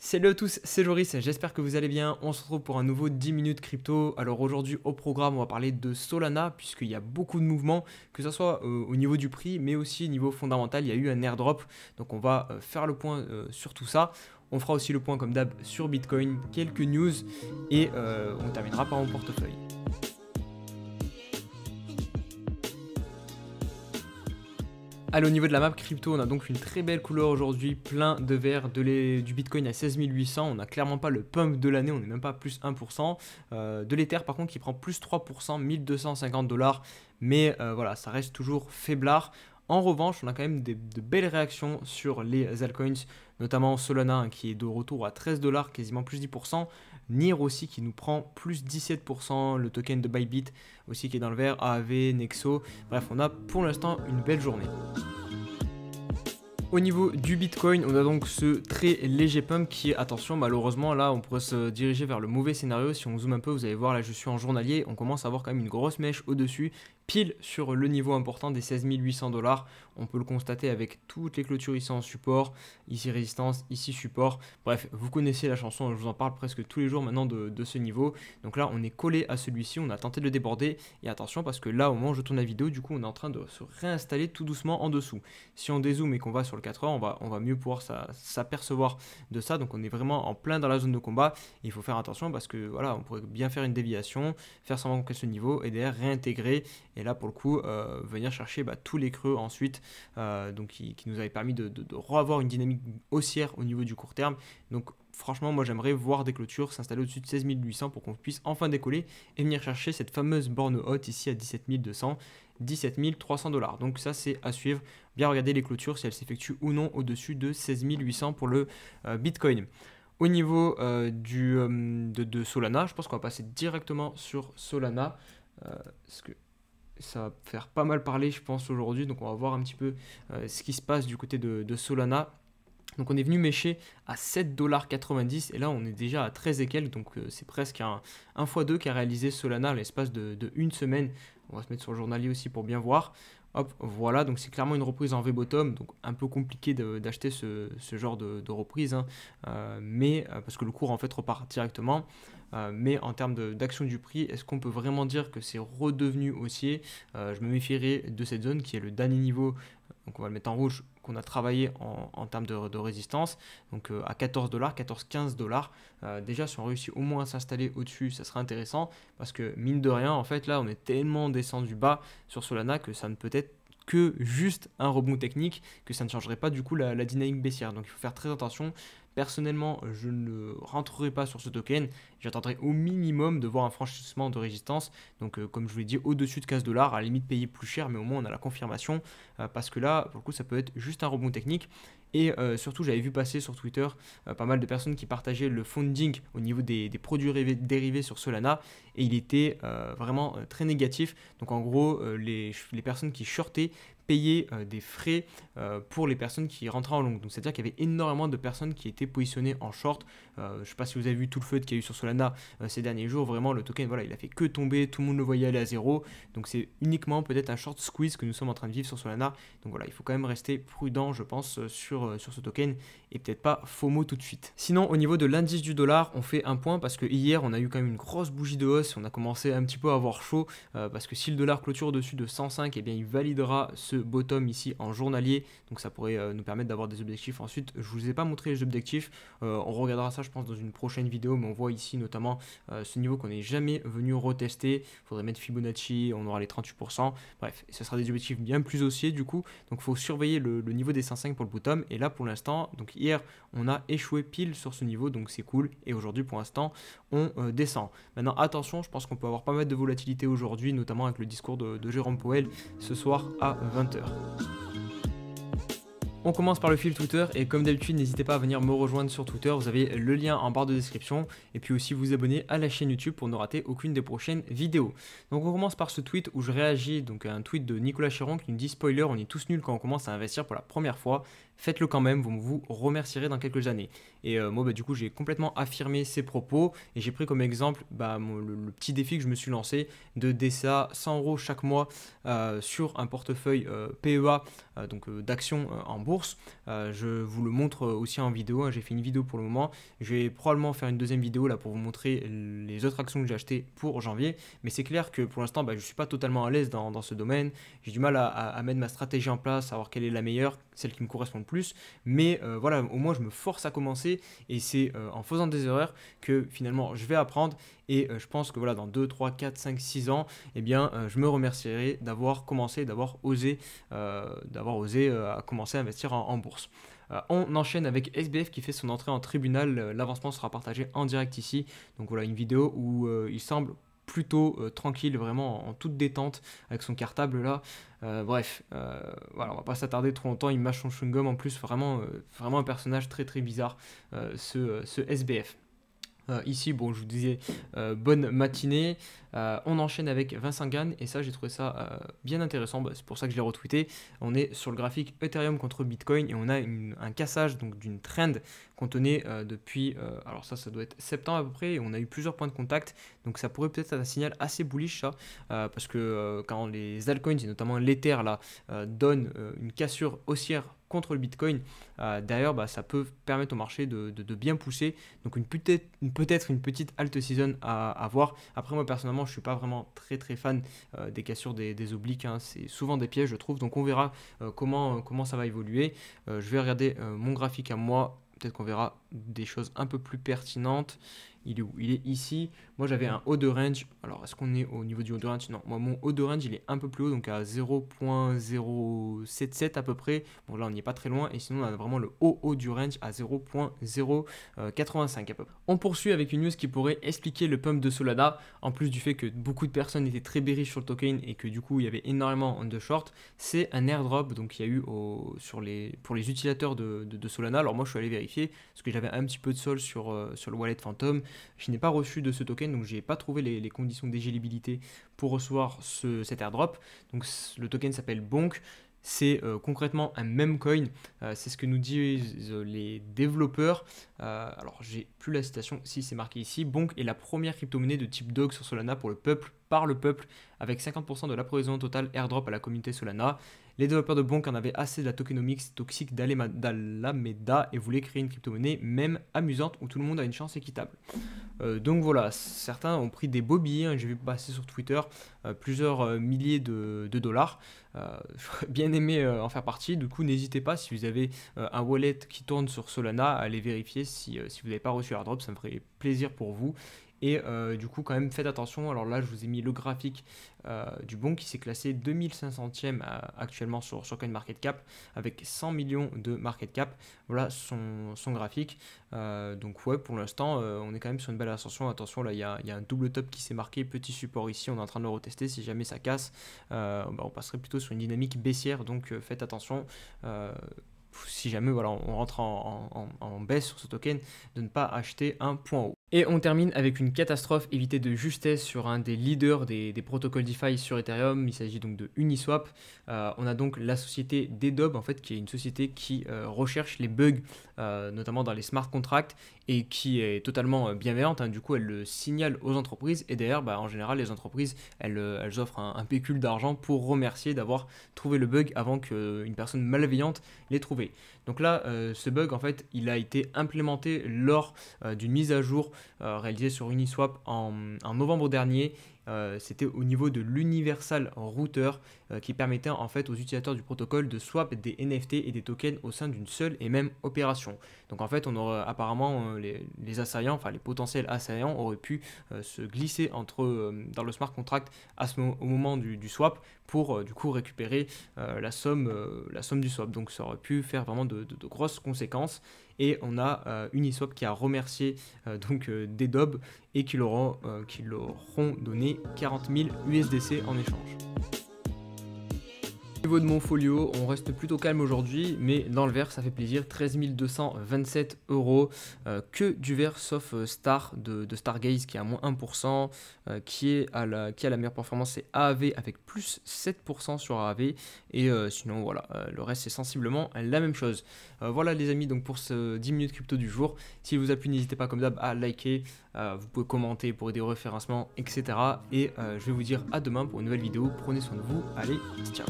Salut à tous, c'est Joris, j'espère que vous allez bien. On se retrouve pour un nouveau 10 minutes crypto. Alors aujourd'hui au programme, on va parler de Solana puisqu'il y a beaucoup de mouvements, que ce soit au niveau du prix mais aussi au niveau fondamental. Il y a eu un airdrop, donc on va faire le point sur tout ça. On fera aussi le point comme d'hab sur Bitcoin, quelques news et on terminera par mon portefeuille. Allez, au niveau de la map crypto, on a donc une très belle couleur aujourd'hui, plein de vert, du Bitcoin à 16 800. On n'a clairement pas le pump de l'année, on n'est même pas plus 1%. De l'Ether par contre qui prend plus 3%, 1250 dollars. Mais voilà, ça reste toujours faiblard. En revanche, on a quand même de belles réactions sur les altcoins, notamment Solana qui est de retour à 13 dollars, quasiment plus 10%. NIR aussi qui nous prend plus 17%, le token de Bybit aussi qui est dans le vert, AAV, Nexo. Bref, on a pour l'instant une belle journée. Au niveau du Bitcoin, on a donc ce très léger pump qui est, attention, malheureusement, là, on pourrait se diriger vers le mauvais scénario. Si on zoome un peu, vous allez voir, là, je suis en journalier, on commence à avoir quand même une grosse mèche au-dessus, pile sur le niveau important des 16 800 dollars. On peut le constater avec toutes les clôtures ici en support, ici résistance, ici support. Bref, vous connaissez la chanson, je vous en parle presque tous les jours maintenant de ce niveau. Donc là, on est collé à celui-ci, on a tenté de le déborder. Et attention, parce que là, au moment où je tourne la vidéo, du coup, on est en train de se réinstaller tout doucement en dessous. Si on dézoome et qu'on va sur le 4 heures, on va mieux pouvoir s'apercevoir de ça. Donc on est vraiment en plein dans la zone de combat. Et il faut faire attention parce que voilà, on pourrait bien faire une déviation, faire semblant qu'on ce niveau et derrière réintégrer. Et là, pour le coup, venir chercher tous les creux ensuite, donc qui nous avait permis de revoir une dynamique haussière au niveau du court terme. Donc franchement, moi j'aimerais voir des clôtures s'installer au-dessus de 16 800 pour qu'on puisse enfin décoller et venir chercher cette fameuse borne haute ici à 17 200, 17 300 dollars. Donc ça c'est à suivre. Bien regarder les clôtures si elles s'effectuent ou non au-dessus de 16 800 pour le Bitcoin. Au niveau de Solana, je pense qu'on va passer directement sur Solana. Parce que ça va faire pas mal parler, je pense, aujourd'hui. Donc on va voir un petit peu ce qui se passe du côté de Solana. Donc on est venu mécher à 7,90$ et là on est déjà à 13 et quelques, donc c'est presque un x2 qu'a réalisé Solana à l'espace de une semaine. On va se mettre sur le journalier aussi pour bien voir. Hop, voilà, donc c'est clairement une reprise en V-bottom, donc un peu compliqué d'acheter ce genre de reprise, hein, parce que le cours en fait repart directement. Mais en termes d'action du prix, est-ce qu'on peut vraiment dire que c'est redevenu haussier? Je me méfierais de cette zone qui est le dernier niveau, donc on va le mettre en rouge, qu'on a travaillé en termes de résistance, donc à 14 dollars, 14-15 dollars. Déjà, si on réussit au moins à s'installer au-dessus, ça serait intéressant parce que mine de rien, en fait, là, on est tellement descendu bas sur Solana que ça ne peut être que juste un rebond technique, que ça ne changerait pas du coup la dynamique baissière. Donc il faut faire très attention. Personnellement, je ne rentrerai pas sur ce token. J'attendrai au minimum de voir un franchissement de résistance. Donc, comme je vous l'ai dit, au-dessus de 15 dollars, à la limite payer plus cher, mais au moins on a la confirmation. Parce que là, pour le coup, ça peut être juste un rebond technique. Et surtout, j'avais vu passer sur Twitter pas mal de personnes qui partageaient le funding au niveau des produits dérivés sur Solana. Et il était vraiment très négatif. Donc, en gros, les personnes qui shortaient payer des frais pour les personnes qui rentraient en long. Donc c'est-à-dire qu'il y avait énormément de personnes qui étaient positionnées en short. Je ne sais pas si vous avez vu tout le feu qu'il y a eu sur Solana ces derniers jours. Vraiment, le token, voilà, il a fait que tomber. Tout le monde le voyait aller à zéro. Donc c'est uniquement peut-être un short squeeze que nous sommes en train de vivre sur Solana. Donc voilà, il faut quand même rester prudent, je pense, sur ce token et peut-être pas FOMO tout de suite. Sinon, au niveau de l'indice du dollar, on fait un point parce que hier, on a eu quand même une grosse bougie de hausse. On a commencé un petit peu à avoir chaud parce que si le dollar clôture au-dessus de 105, eh bien, il validera ce bottom ici en journalier, donc ça pourrait nous permettre d'avoir des objectifs. Ensuite, je vous ai pas montré les objectifs, on regardera ça je pense dans une prochaine vidéo, mais on voit ici notamment ce niveau qu'on n'est jamais venu retester. Il faudrait mettre Fibonacci, on aura les 38%, bref, ce sera des objectifs bien plus haussiers du coup, donc il faut surveiller le niveau des 105 pour le bottom. Et là pour l'instant, donc hier on a échoué pile sur ce niveau, donc c'est cool, et aujourd'hui pour l'instant on descend. Maintenant attention, je pense qu'on peut avoir pas mal de volatilité aujourd'hui, notamment avec le discours de Jérôme Powell ce soir à 20h. On commence par le fil Twitter et comme d'habitude n'hésitez pas à venir me rejoindre sur Twitter, vous avez le lien en barre de description et puis aussi vous abonner à la chaîne YouTube pour ne rater aucune des prochaines vidéos. Donc on commence par ce tweet où je réagis donc à un tweet de Nicolas Chéron qui nous dit: spoiler, on est tous nuls quand on commence à investir pour la première fois. faites-le quand même, vous vous remercierez dans quelques années. Et moi, du coup, j'ai complètement affirmé ces propos et j'ai pris comme exemple le petit défi que je me suis lancé de DCA 100 euros chaque mois sur un portefeuille PEA, d'actions en bourse. Je vous le montre aussi en vidéo, hein, j'ai fait une vidéo pour le moment. Je vais probablement faire une deuxième vidéo là pour vous montrer les autres actions que j'ai achetées pour janvier. Mais c'est clair que pour l'instant, je ne suis pas totalement à l'aise dans ce domaine. J'ai du mal à mettre ma stratégie en place, savoir quelle est la meilleure, celle qui me correspond le plus. Mais voilà, au moins je me force à commencer et c'est en faisant des erreurs que finalement je vais apprendre. Et je pense que voilà, dans 2, 3, 4, 5, 6 ans, eh bien, je me remercierai d'avoir commencé, d'avoir osé commencer à investir en bourse. On enchaîne avec SBF qui fait son entrée en tribunal. L'avancement sera partagé en direct ici. Donc voilà, une vidéo où il semble plutôt tranquille, vraiment en toute détente avec son cartable là. Bref, voilà, on va pas s'attarder trop longtemps. Il mâche son chewing-gum en plus, vraiment un personnage très très bizarre, ce SBF. Ici, bon, je vous disais bonne matinée. On enchaîne avec Vincent Gann et ça, j'ai trouvé ça bien intéressant. C'est pour ça que je l'ai retweeté. On est sur le graphique Ethereum contre Bitcoin et on a un cassage donc d'une trend qu'on tenait depuis. Alors ça doit être septembre à peu près. Et on a eu plusieurs points de contact. Donc ça pourrait peut-être être un signal assez bullish ça, parce que quand les altcoins et notamment l'Ether là donnent une cassure haussière contre le Bitcoin, derrière ça peut permettre au marché de bien pousser. Donc peut-être une petite alt season à voir. Après moi personnellement je suis pas vraiment très fan des cassures des obliques, hein. C'est souvent des pièges je trouve. Donc on verra comment ça va évoluer. Je vais regarder mon graphique à moi. Peut-être qu'on verra des choses un peu plus pertinentes. Il est où? Il est ici. Moi, j'avais un haut de range. Alors, est-ce qu'on est au niveau du haut de range? Non. Moi, mon haut de range, il est un peu plus haut, donc à 0.077 à peu près. Bon, là, on n'y est pas très loin. Et sinon, on a vraiment le haut du range à 0.085 à peu près. On poursuit avec une news qui pourrait expliquer le pump de Solana. En plus du fait que beaucoup de personnes étaient très bearish sur le token et que du coup, il y avait énormément de short. C'est un airdrop donc il y a eu pour les utilisateurs de Solana. Alors, moi, je suis allé vérifier parce que j'avais un petit peu de sol sur le wallet Phantom. Je n'ai pas reçu de ce token, donc je n'ai pas trouvé les conditions d'éligibilité pour recevoir cet airdrop. Donc le token s'appelle Bonk. C'est concrètement un meme coin. C'est ce que nous disent les développeurs. Alors j'ai plus la citation, si c'est marqué ici. Bonk est la première crypto-monnaie de type dog sur Solana pour le peuple, par le peuple, avec 50% de l'approvisionnement total airdrop à la communauté Solana. Les développeurs de Bonk en avaient assez de la tokenomics toxique d'Alameda et voulaient créer une crypto-monnaie même amusante où tout le monde a une chance équitable. Donc voilà, certains ont pris des beaux billets, hein, j'ai vu passer sur Twitter plusieurs milliers de dollars. J'aurais bien aimé en faire partie. Du coup, n'hésitez pas si vous avez un wallet qui tourne sur Solana à aller vérifier si vous n'avez pas reçu airdrop, ça me ferait plaisir pour vous. Et du coup, quand même, faites attention. Alors là, je vous ai mis le graphique du bon qui s'est classé 2500e actuellement sur CoinMarketCap avec 100 millions de market cap. Voilà son graphique. Donc ouais, pour l'instant, on est quand même sur une belle ascension. Attention, là, il y a un double top qui s'est marqué. Petit support ici, on est en train de le retester. Si jamais ça casse, on passerait plutôt sur une dynamique baissière. Donc faites attention. Si jamais voilà, on rentre en baisse sur ce token, de ne pas acheter un point haut. Et on termine avec une catastrophe évitée de justesse sur un des leaders des protocoles DeFi sur Ethereum. Il s'agit donc de Uniswap. On a donc la société Dedob, en fait, qui est une société qui recherche les bugs, notamment dans les smart contracts, et qui est totalement bienveillante, hein. Du coup, elle le signale aux entreprises. Et d'ailleurs, en général, les entreprises, elles offrent un pécule d'argent pour remercier d'avoir trouvé le bug avant qu'une personne malveillante l'ait trouvé. Donc là, ce bug, en fait, il a été implémenté lors d'une mise à jour réalisée sur Uniswap en novembre dernier. C'était au niveau de l'Universal Router qui permettait en fait aux utilisateurs du protocole de swap des NFT et des tokens au sein d'une seule et même opération. Donc en fait, on aurait apparemment les assaillants, enfin les potentiels assaillants auraient pu se glisser dans le smart contract au moment du swap pour du coup récupérer la somme du swap. Donc ça aurait pu faire vraiment de grosses conséquences. Et on a Uniswap qui a remercié Dedob et qui leur auront donné 40 000 USDC en échange. Au niveau de mon folio, on reste plutôt calme aujourd'hui, mais dans le vert, ça fait plaisir. 13 227 euros. Que du vert, sauf Star de Stargaze qui est à moins 1%, qui a la meilleure performance, c'est AAV avec plus 7% sur AAV. Et sinon, voilà, le reste, c'est sensiblement la même chose. Voilà, les amis, donc pour ce 10 minutes crypto du jour. S'il vous a plu, n'hésitez pas, comme d'hab, à liker. Vous pouvez commenter pour aider au référencement, etc. Et je vais vous dire à demain pour une nouvelle vidéo. Prenez soin de vous. Allez, ciao.